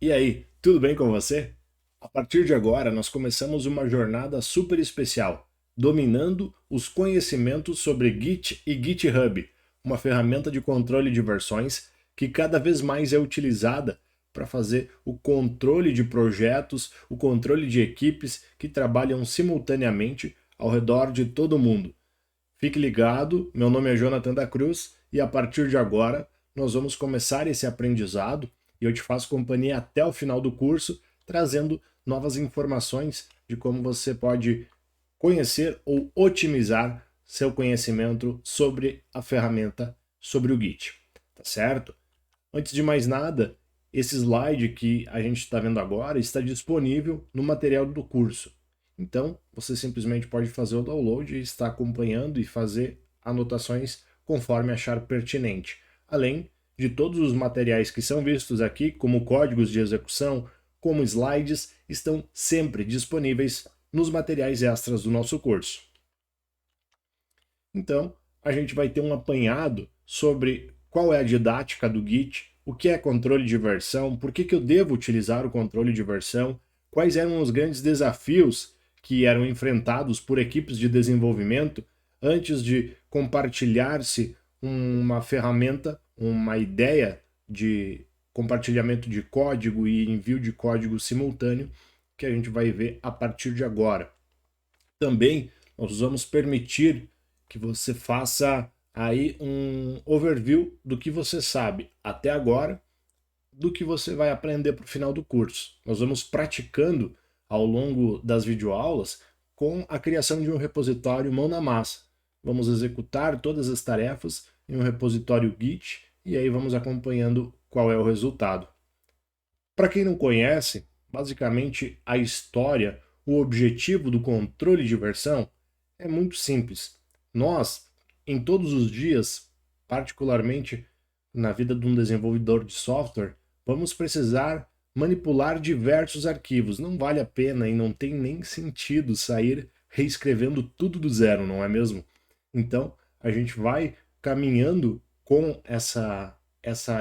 E aí, tudo bem com você? A partir de agora, nós começamos uma jornada super especial, dominando os conhecimentos sobre Git e GitHub, uma ferramenta de controle de versões que cada vez mais é utilizada para fazer o controle de projetos, o controle de equipes que trabalham simultaneamente ao redor de todo o mundo. Fique ligado, meu nome é Jonathan da Cruz e a partir de agora nós vamos começar esse aprendizado e eu te faço companhia até o final do curso, trazendo novas informações de como você pode conhecer ou otimizar seu conhecimento sobre a ferramenta, sobre o Git, tá certo? Antes de mais nada, esse slide que a gente está vendo agora está disponível no material do curso. Então, você simplesmente pode fazer o download e estar acompanhando e fazer anotações conforme achar pertinente. Além de todos os materiais que são vistos aqui, como códigos de execução, como slides, estão sempre disponíveis nos materiais extras do nosso curso. Então, a gente vai ter um apanhado sobre qual é a didática do Git, o que é controle de versão, por que eu devo utilizar o controle de versão, quais eram os grandes desafios que eram enfrentados por equipes de desenvolvimento antes de compartilhar-se uma ferramenta, uma ideia de compartilhamento de código e envio de código simultâneo, que a gente vai ver a partir de agora. Também nós vamos permitir que você faça aí um overview do que você sabe até agora, do que você vai aprender para o final do curso. Nós vamos praticando ao longo das videoaulas com a criação de um repositório mão na massa. Vamos executar todas as tarefas em um repositório Git e aí vamos acompanhando qual é o resultado. Para quem não conhece, basicamente a história, o objetivo do controle de versão é muito simples. Nós, em todos os dias, particularmente na vida de um desenvolvedor de software, vamos precisar manipular diversos arquivos. Não vale a pena e não tem nem sentido sair reescrevendo tudo do zero, não é mesmo? Então, a gente vai caminhando com essa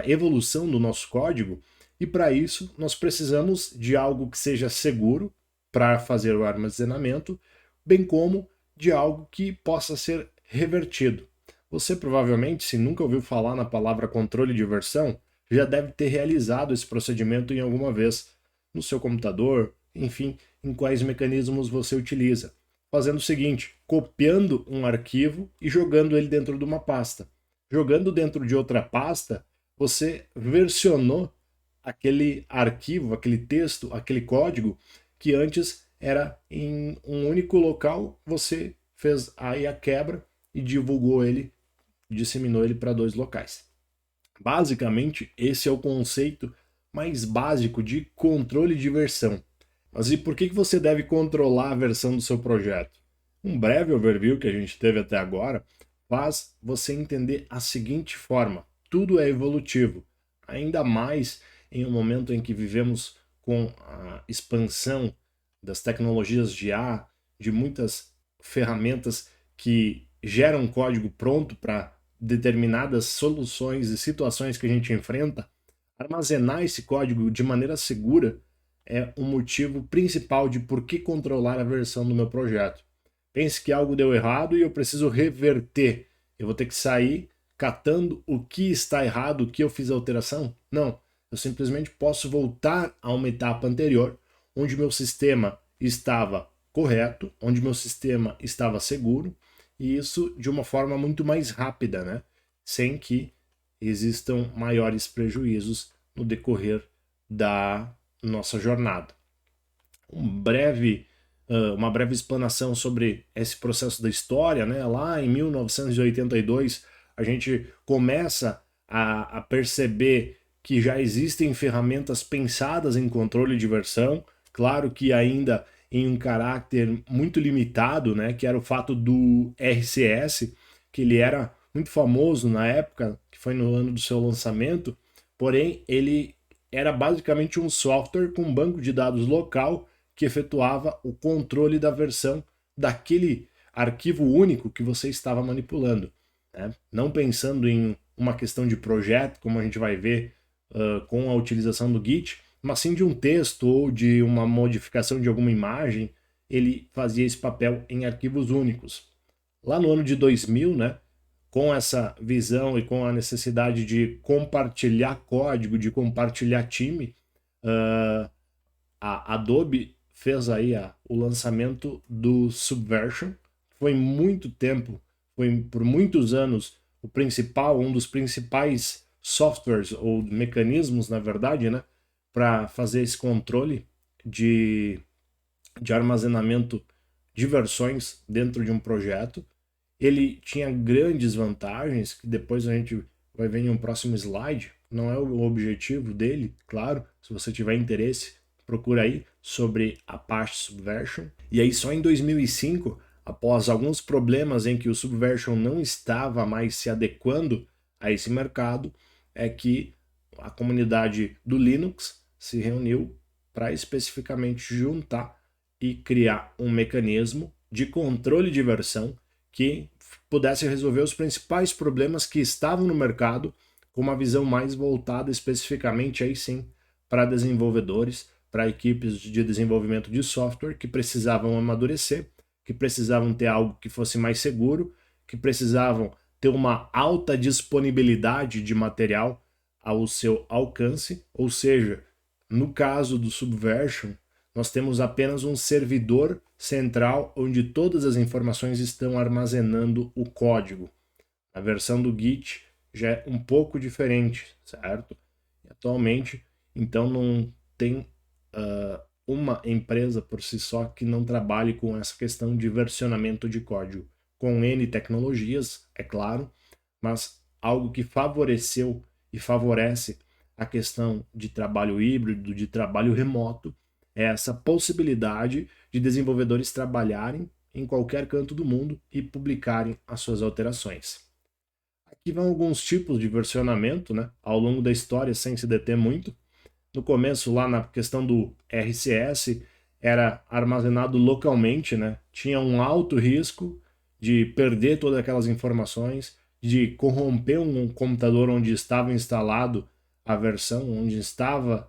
evolução do nosso código e para isso nós precisamos de algo que seja seguro para fazer o armazenamento, bem como de algo que possa ser revertido. Você provavelmente, se nunca ouviu falar na palavra controle de versão, já deve ter realizado esse procedimento em alguma vez no seu computador, enfim, em quais mecanismos você utiliza. Fazendo o seguinte, copiando um arquivo e jogando ele dentro de uma pasta. Jogando dentro de outra pasta, você versionou aquele arquivo, aquele texto, aquele código que antes era em um único local, você fez aí a quebra e divulgou ele, disseminou ele para dois locais. Basicamente, esse é o conceito mais básico de controle de versão. Mas e por que você deve controlar a versão do seu projeto? Um breve overview que a gente teve até agora faz você entender a seguinte forma: tudo é evolutivo, ainda mais em um momento em que vivemos com a expansão das tecnologias de IA, de muitas ferramentas que geram código pronto para determinadas soluções e situações que a gente enfrenta. Armazenar esse código de maneira segura é o motivo principal de por que controlar a versão do meu projeto. Pense que algo deu errado e eu preciso reverter. Eu vou ter que sair catando o que está errado, o que eu fiz a alteração? Não. Eu simplesmente posso voltar a uma etapa anterior, onde meu sistema estava correto, onde meu sistema estava seguro, e isso de uma forma muito mais rápida, né? Sem que existam maiores prejuízos no decorrer da nossa jornada. Uma breve explanação sobre esse processo da história, né? Lá em 1982, a gente começa a perceber que já existem ferramentas pensadas em controle de versão, claro que ainda em um caráter muito limitado, né? Que era o fato do RCS, que ele era muito famoso na época, que foi no ano do seu lançamento, porém ele era basicamente um software com um banco de dados local que efetuava o controle da versão daquele arquivo único que você estava manipulando, né? Não pensando em uma questão de projeto, como a gente vai ver com a utilização do Git, mas sim de um texto ou de uma modificação de alguma imagem, ele fazia esse papel em arquivos únicos. Lá no ano de 2000, né, com essa visão e com a necessidade de compartilhar código, de compartilhar time, a Adobe fez aí o lançamento do Subversion. Foi muito tempo, foi por muitos anos o principal, um dos principais softwares ou mecanismos, na verdade, né, para fazer esse controle de, de armazenamento de versões dentro de um projeto. Ele tinha grandes vantagens, que depois a gente vai ver em um próximo slide. Não é o objetivo dele, claro. Se você tiver interesse, procura aí sobre Apache Subversion. E aí só em 2005, após alguns problemas em que o Subversion não estava mais se adequando a esse mercado, é que a comunidade do Linux se reuniu para especificamente juntar e criar um mecanismo de controle de versão que pudesse resolver os principais problemas que estavam no mercado, com uma visão mais voltada especificamente aí sim para desenvolvedores, para equipes de desenvolvimento de software que precisavam amadurecer, que precisavam ter algo que fosse mais seguro, que precisavam ter uma alta disponibilidade de material ao seu alcance, ou seja, no caso do Subversion, nós temos apenas um servidor central onde todas as informações estão armazenando o código. A versão do Git já é um pouco diferente, certo? Atualmente, então, não tem uma empresa por si só que não trabalhe com essa questão de versionamento de código. Com N tecnologias, é claro, mas algo que favoreceu e favorece a questão de trabalho híbrido, de trabalho remoto, é essa possibilidade de desenvolvedores trabalharem em qualquer canto do mundo e publicarem as suas alterações. Aqui vão alguns tipos de versionamento, né, ao longo da história, sem se deter muito. No começo, lá na questão do RCS, era armazenado localmente, né? Tinha um alto risco de perder todas aquelas informações, de corromper um computador onde estava instalado a versão, onde estava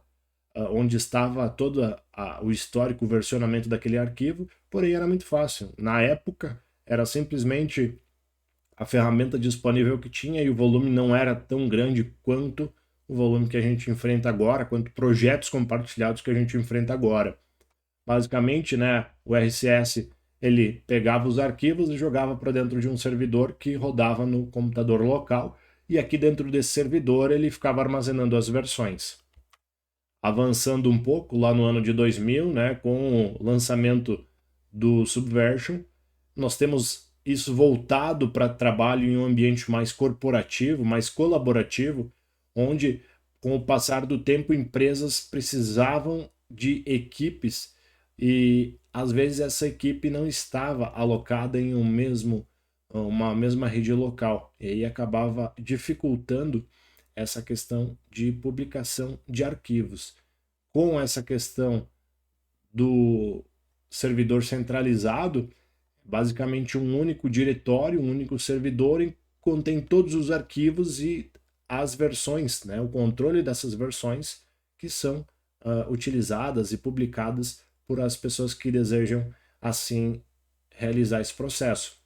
todo o histórico, o versionamento daquele arquivo, porém era muito fácil. Na época, era simplesmente a ferramenta disponível que tinha e o volume não era tão grande quanto o volume que a gente enfrenta agora, quanto projetos compartilhados que a gente enfrenta agora. Basicamente, né, o RCS ele pegava os arquivos e jogava para dentro de um servidor que rodava no computador local, e aqui dentro desse servidor ele ficava armazenando as versões. Avançando um pouco, lá no ano de 2000, né, com o lançamento do Subversion, nós temos isso voltado para trabalho em um ambiente mais corporativo, mais colaborativo, onde, com o passar do tempo, empresas precisavam de equipes e, às vezes, essa equipe não estava alocada em uma mesma rede local, e aí acabava dificultando essa questão de publicação de arquivos. Com essa questão do servidor centralizado, basicamente um único diretório, um único servidor contém todos os arquivos e as versões, né, o controle dessas versões que são utilizadas e publicadas por as pessoas que desejam assim realizar esse processo.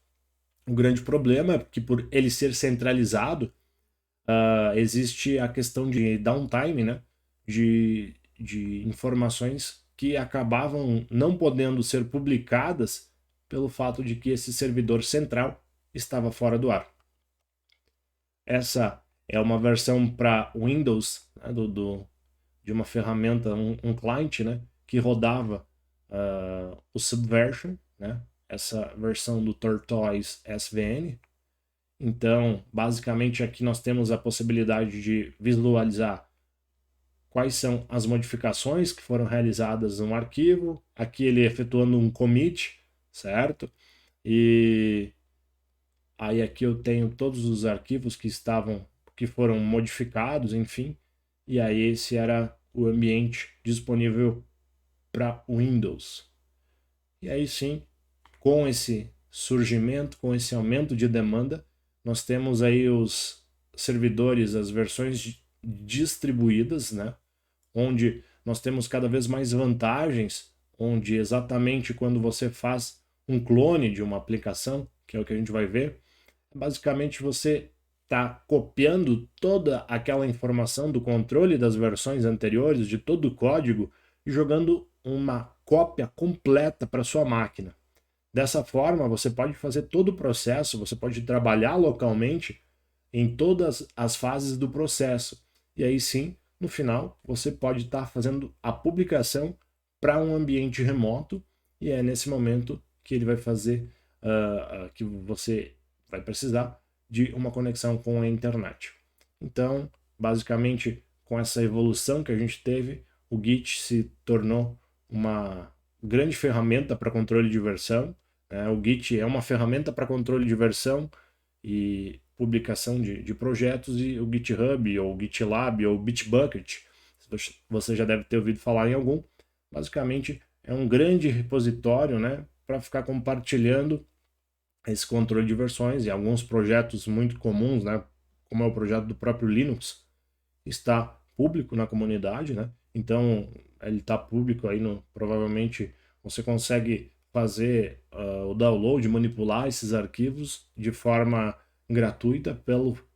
O grande problema é que, por ele ser centralizado, existe a questão de downtime, né, de informações que acabavam não podendo ser publicadas pelo fato de que esse servidor central estava fora do ar. Essa é uma versão para Windows, né, de uma ferramenta, um client, né, que rodava o Subversion, né, essa versão do Tortoise SVN. Então, basicamente, aqui nós temos a possibilidade de visualizar quais são as modificações que foram realizadas no arquivo. Aqui ele efetuando um commit, certo? E aí aqui eu tenho todos os arquivos que foram modificados, enfim. E aí esse era o ambiente disponível para Windows. E aí sim, com esse surgimento, com esse aumento de demanda, nós temos aí os servidores, as versões distribuídas, né? Onde nós temos cada vez mais vantagens, onde exatamente quando você faz um clone de uma aplicação, que é o que a gente vai ver, basicamente você está copiando toda aquela informação do controle das versões anteriores, de todo o código, e jogando uma cópia completa para sua máquina. Dessa forma, você pode fazer todo o processo, você pode trabalhar localmente em todas as fases do processo. E aí sim, no final, você pode estar fazendo a publicação para um ambiente remoto, e é nesse momento que ele vai fazer, que você vai precisar de uma conexão com a internet. Então, basicamente, com essa evolução que a gente teve, o Git se tornou uma grande ferramenta para controle de versão. O Git é uma ferramenta para controle de versão e publicação de projetos, e o GitHub, ou GitLab, ou Bitbucket, você já deve ter ouvido falar em algum, basicamente é um grande repositório, né, para ficar compartilhando esse controle de versões, e alguns projetos muito comuns, né, como é o projeto do próprio Linux, está público na comunidade, né? Então ele está público aí, provavelmente você consegue fazer o download, manipular esses arquivos de forma gratuita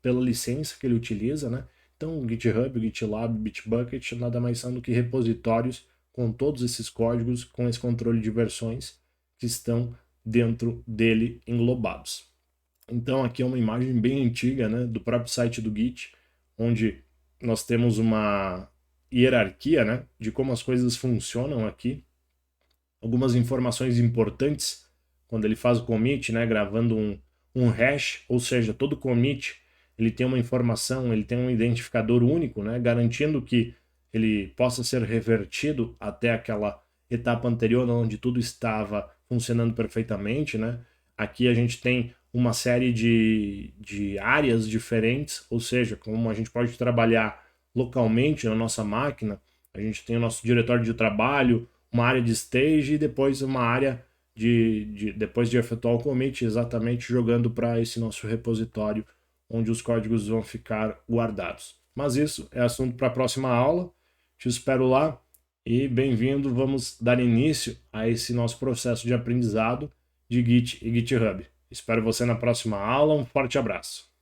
pela licença que ele utiliza, né? Então o GitHub, o GitLab, o Bitbucket nada mais são do que repositórios com todos esses códigos, com esse controle de versões que estão dentro dele englobados. Então aqui é uma imagem bem antiga, né, do próprio site do Git, onde nós temos uma hierarquia, né, de como as coisas funcionam aqui. Algumas informações importantes quando ele faz o commit, né, gravando um hash, ou seja, todo commit ele tem uma informação, ele tem um identificador único, né, garantindo que ele possa ser revertido até aquela etapa anterior onde tudo estava funcionando perfeitamente, né? Aqui a gente tem uma série de áreas diferentes, ou seja, como a gente pode trabalhar localmente na nossa máquina, a gente tem o nosso diretório de trabalho, uma área de stage e depois uma área depois de efetuar o commit, exatamente jogando para esse nosso repositório, onde os códigos vão ficar guardados. Mas isso é assunto para a próxima aula. Te espero lá e bem-vindo. Vamos dar início a esse nosso processo de aprendizado de Git e GitHub. Espero você na próxima aula. Um forte abraço.